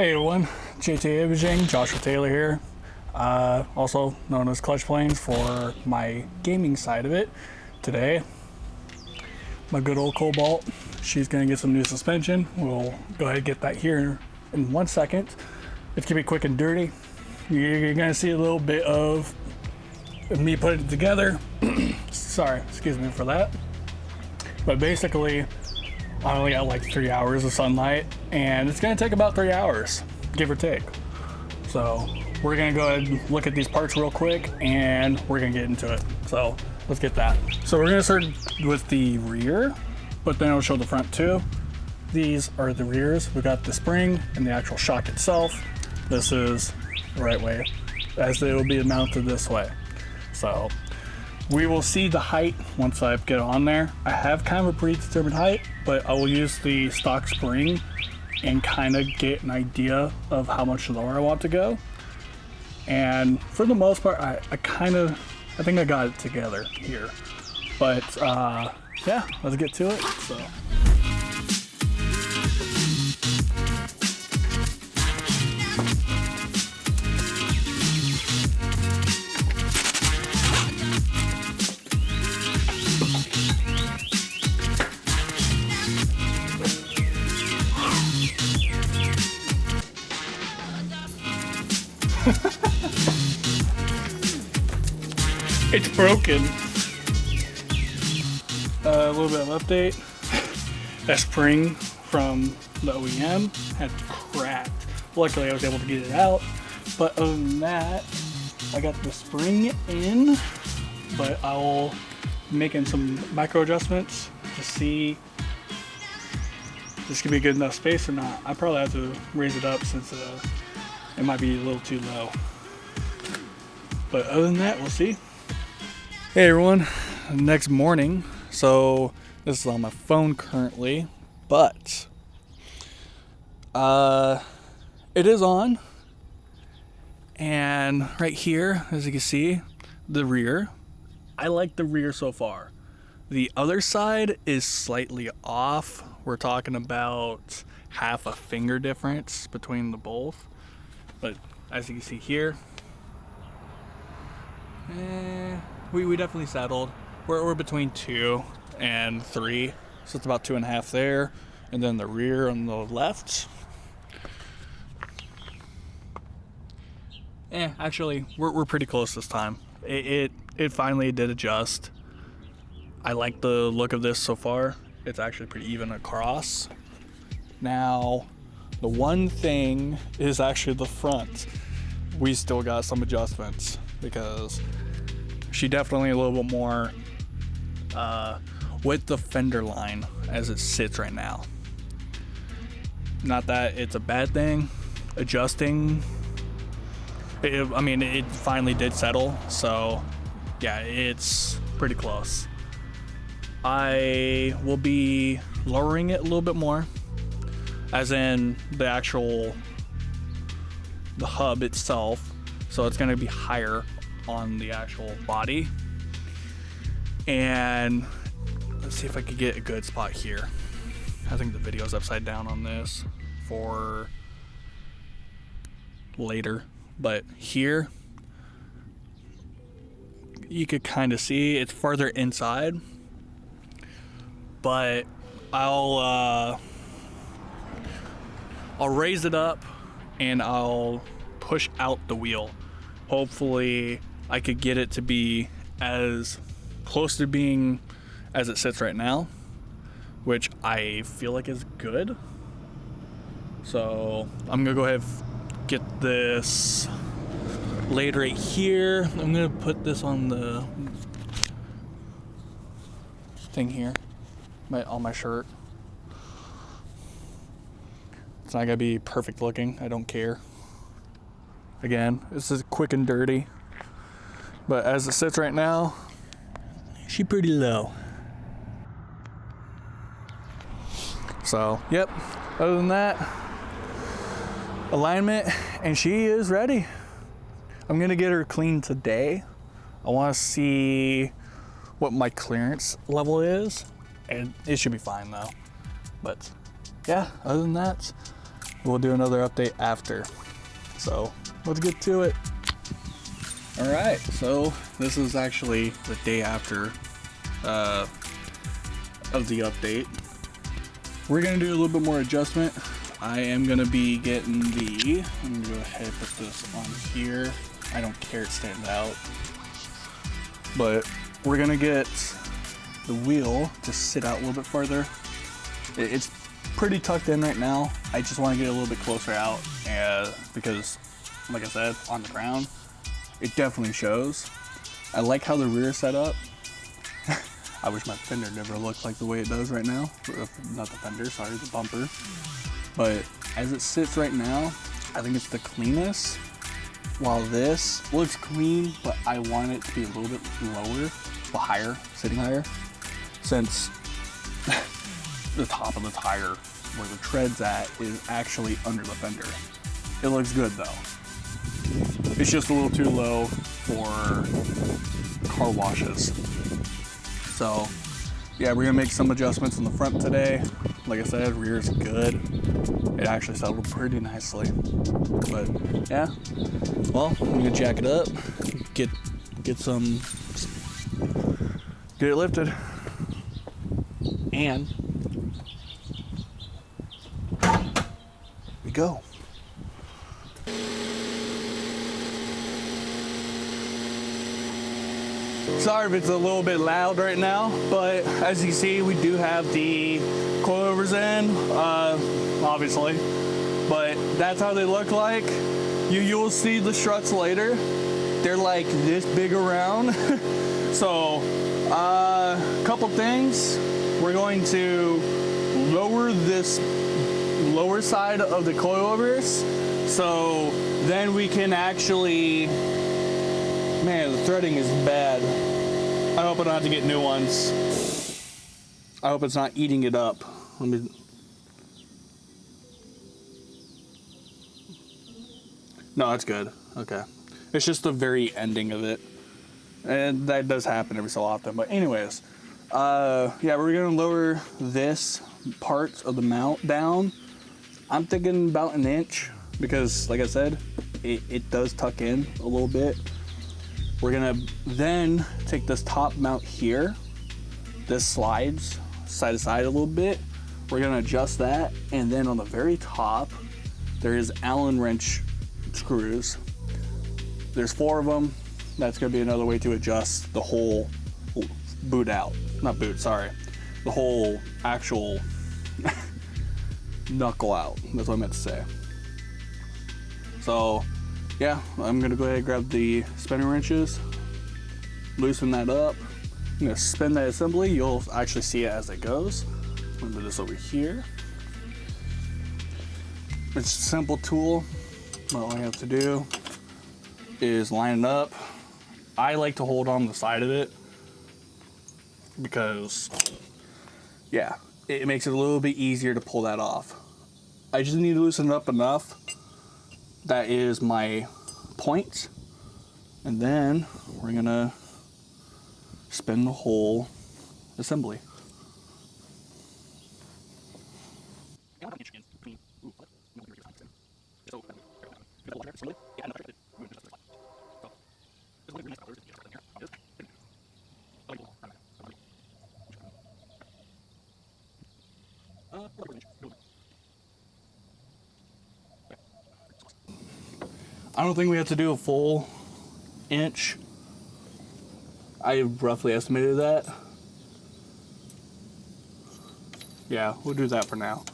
Hey everyone, JT Imaging, Joshua Taylor here, also known as Clutch Planes for my gaming side of it. Today, my good old Cobalt, she's going to get some new suspension. We'll go ahead and get that here in 1 second. It's going to be quick and dirty. You're going to see a little bit of me putting it together. Sorry, excuse me for that. But basically, I only got like 3 hours of sunlight, and it's gonna take about 3 hours, give or take. So we're gonna go ahead and look at these parts real quick, and we're gonna get into it. So let's get that. So we're gonna start with the rear, but then I'll show the front too. These are the rears. We got the spring and the actual shock itself. This is the right way, as it will be mounted this way. So we will see the height once I get on there. I have kind of a predetermined height, but I will use the stock spring and kind of get an idea of how much lower I want to go. And for the most part, I think I got it together here. But yeah, let's get to it. So. It's broken. A little bit of update. That spring from the OEM had cracked. Luckily I was able to get it out. But other than that, I got the spring in, but I'll be making some micro adjustments to see if this can be good enough space or not. I probably have to raise it up since it might be a little too low. But other than that, we'll see. Hey everyone, next morning. So this is on my phone currently, but it is on. And right here, as you can see, the rear. I like the rear so far. The other side is slightly off. We're talking about half a finger difference between the both. But as you can see here, we definitely settled. We're between 2 and 3, so it's about 2.5 there, and then the rear on the left. Actually, we're pretty close this time. It finally did adjust. I like the look of this so far. It's actually pretty even across. Now, the one thing is actually the front. We still got some adjustments because she definitely a little bit more with the fender line as it sits right now. Not that it's a bad thing. Adjusting, it finally did settle, so yeah, it's pretty close. I will be lowering it a little bit more, as in the hub itself, so it's going to be higher on the actual body. And let's see if I could get a good spot here. I think the video's upside down on this for later, but here you could kind of see it's farther inside, but I'll raise it up and I'll push out the wheel. Hopefully I could get it to be as close to being as it sits right now, which I feel like is good. So I'm gonna go ahead and get this laid right here. I'm gonna put this on the thing here, on my shirt. It's not gonna be perfect looking, I don't care. Again, this is quick and dirty. But as it sits right now, she's pretty low. So, yep. Other than that, alignment, and she is ready. I'm gonna get her cleaned today. I wanna see what my clearance level is, and it should be fine though. But yeah, other than that, We'll do another update after. So let's get to it. All right, so this is actually the day after of the update. We're gonna do a little bit more adjustment. I am gonna be getting the, I'm gonna go ahead and put this on here. I don't care, it stands out. But we're gonna get the wheel to sit out a little bit further. It's pretty tucked in right now. I just want to get a little bit closer out because, like I said, on the ground, it definitely shows. I like how the rear is set up. I wish my fender never looked like the way it does right now. Not the fender, sorry, the bumper. But as it sits right now, I think it's the cleanest. While this looks clean, but I want it to be a little bit lower, well, higher, sitting higher, since the top of the tire where the tread's at is actually under the fender. It looks good though. It's just a little too low for car washes. So yeah, we're gonna make some adjustments in the front today. Like I said, rear's good. It actually settled pretty nicely. But yeah, well, I'm gonna jack it up, get it lifted, and we go. Sorry if it's a little bit loud right now, but as you see, we do have the coilovers in, obviously, but that's how they look like. You'll see the struts later. They're like this big around. So, couple things. We're going to lower this lower side of the coilovers, so then we can actually, man, the threading is bad. I hope I don't have to get new ones. I hope it's not eating it up. Let me, no, that's good. Okay. It's just the very ending of it. And that does happen every so often. But anyways, yeah, we're gonna lower this part of the mount down. I'm thinking about an inch because, like I said, it does tuck in a little bit. We're gonna then take this top mount here. This slides side to side a little bit. We're gonna adjust that, and then on the very top, there is Allen wrench screws. There's 4 of them. That's gonna be another way to adjust the whole boot out. Not boot, sorry. The whole actual knuckle out. That's what I meant to say. So, yeah, I'm gonna go ahead and grab the spinning wrenches, loosen that up. I'm gonna spin that assembly. You'll actually see it as it goes. I'm gonna put this over here. It's a simple tool. All I have to do is line it up. I like to hold on the side of it because, yeah, it makes it a little bit easier to pull that off. I just need to loosen it up enough. That is my point. And then we're gonna spin the whole assembly. I don't think we have to do a full inch. I roughly estimated that. Yeah, we'll do that for now.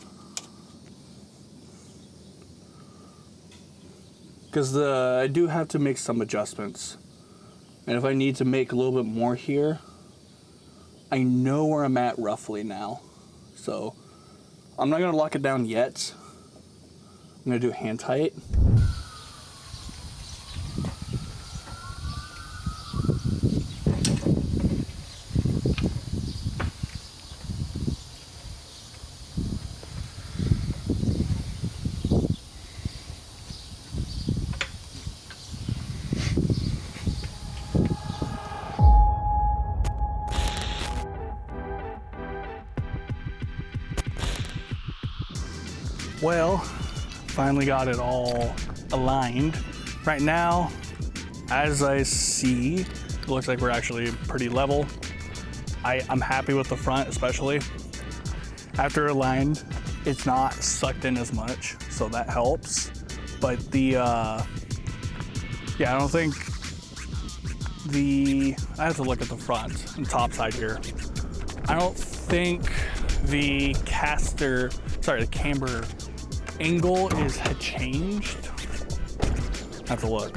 Because I do have to make some adjustments. And if I need to make a little bit more here, I know where I'm at roughly now. So I'm not gonna lock it down yet. I'm gonna do hand tight. Well, finally got it all aligned. Right now, as I see, it looks like we're actually pretty level. I'm happy with the front, especially. After aligned, it's not sucked in as much, so that helps. But yeah, I don't think I have to look at the front and top side here. I don't think the camber angle had changed. I have to look.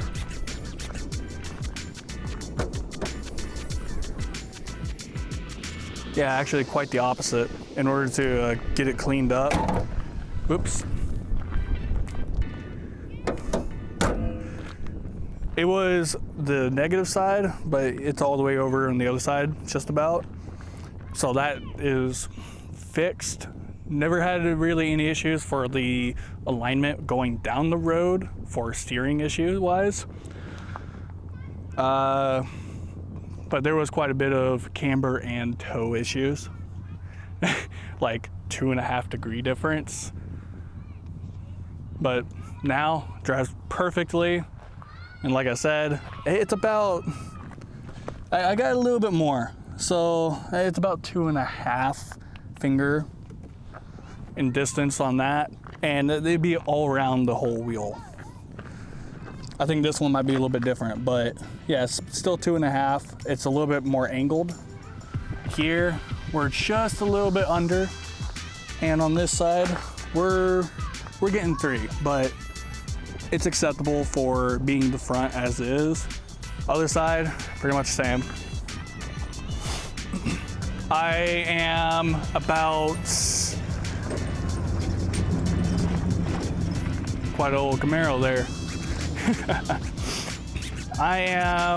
Yeah, actually quite the opposite. In order to get it cleaned up. Oops. It was the negative side, but it's all the way over on the other side, just about. So that is fixed. Never had really any issues for the alignment going down the road for steering issue wise. But there was quite a bit of camber and toe issues. Like 2.5 degree difference. But now drives perfectly. And like I said, it's about, I got a little bit more. So it's about 2.5 finger in distance on that. And they'd be all around the whole wheel. I think this one might be a little bit different, but yeah, it's still 2.5. It's a little bit more angled. Here, we're just a little bit under. And on this side, we're getting 3, but it's acceptable for being the front as is. Other side, pretty much the same. I am about quite an old Camaro there. I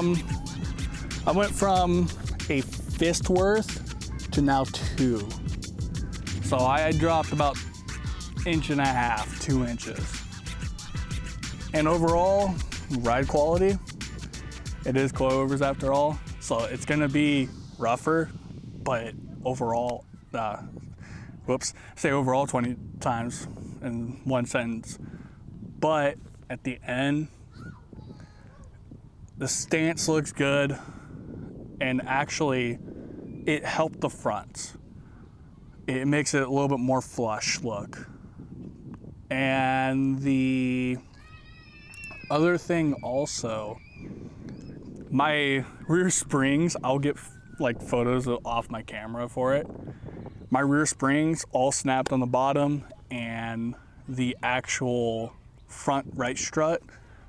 went from a fist worth to now 2. So I dropped about 1.5 to 2 inches. And overall, ride quality, it is coilovers after all. So it's gonna be rougher, but overall, say overall 20 times in one sentence. But at the end, the stance looks good, and actually it helped the front. It makes it a little bit more flush look. And the other thing also, my rear springs, I'll get like photos off my camera for it. My rear springs all snapped on the bottom, and the actual front right strut,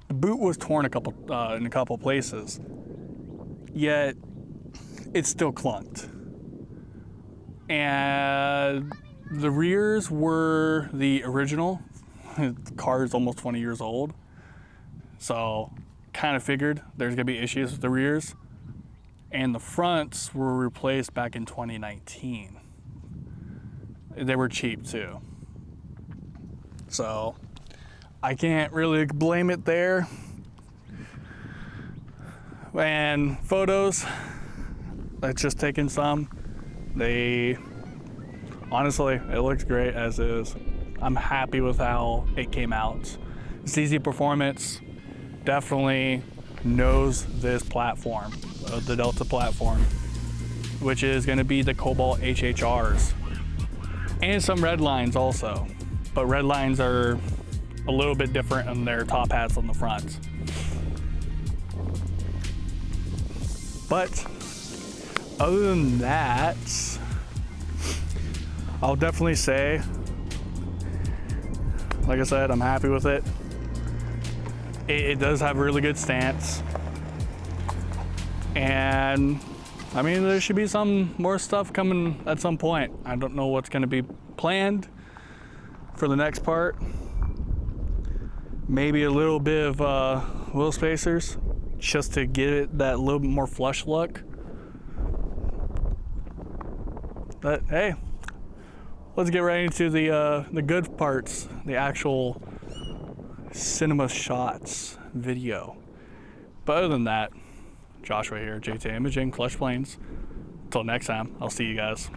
the boot was torn in a couple places, yet it still clunked. And the rears were the original. The car is almost 20 years old, so kind of figured there's gonna be issues with the rears. And the fronts were replaced back in 2019. They were cheap too, so I can't really blame it there. And photos, I've just taken some. Honestly, it looks great as is. I'm happy with how it came out. ZZPeformance definitely knows this platform, the Delta platform, which is going to be the Cobalt HHRs. And some red lines also, but red lines are a little bit different on their top hats on the front. But other than that, I'll definitely say, like I said, I'm happy with it. It does have a really good stance. And I mean, there should be some more stuff coming at some point. I don't know what's gonna be planned for the next part. Maybe a little bit of wheel spacers, just to get it that little bit more flush look. But hey, let's get right into the good parts, the actual cinema shots video. But other than that, Joshua here, JT Imaging, Clutch Planes. Until next time, I'll see you guys.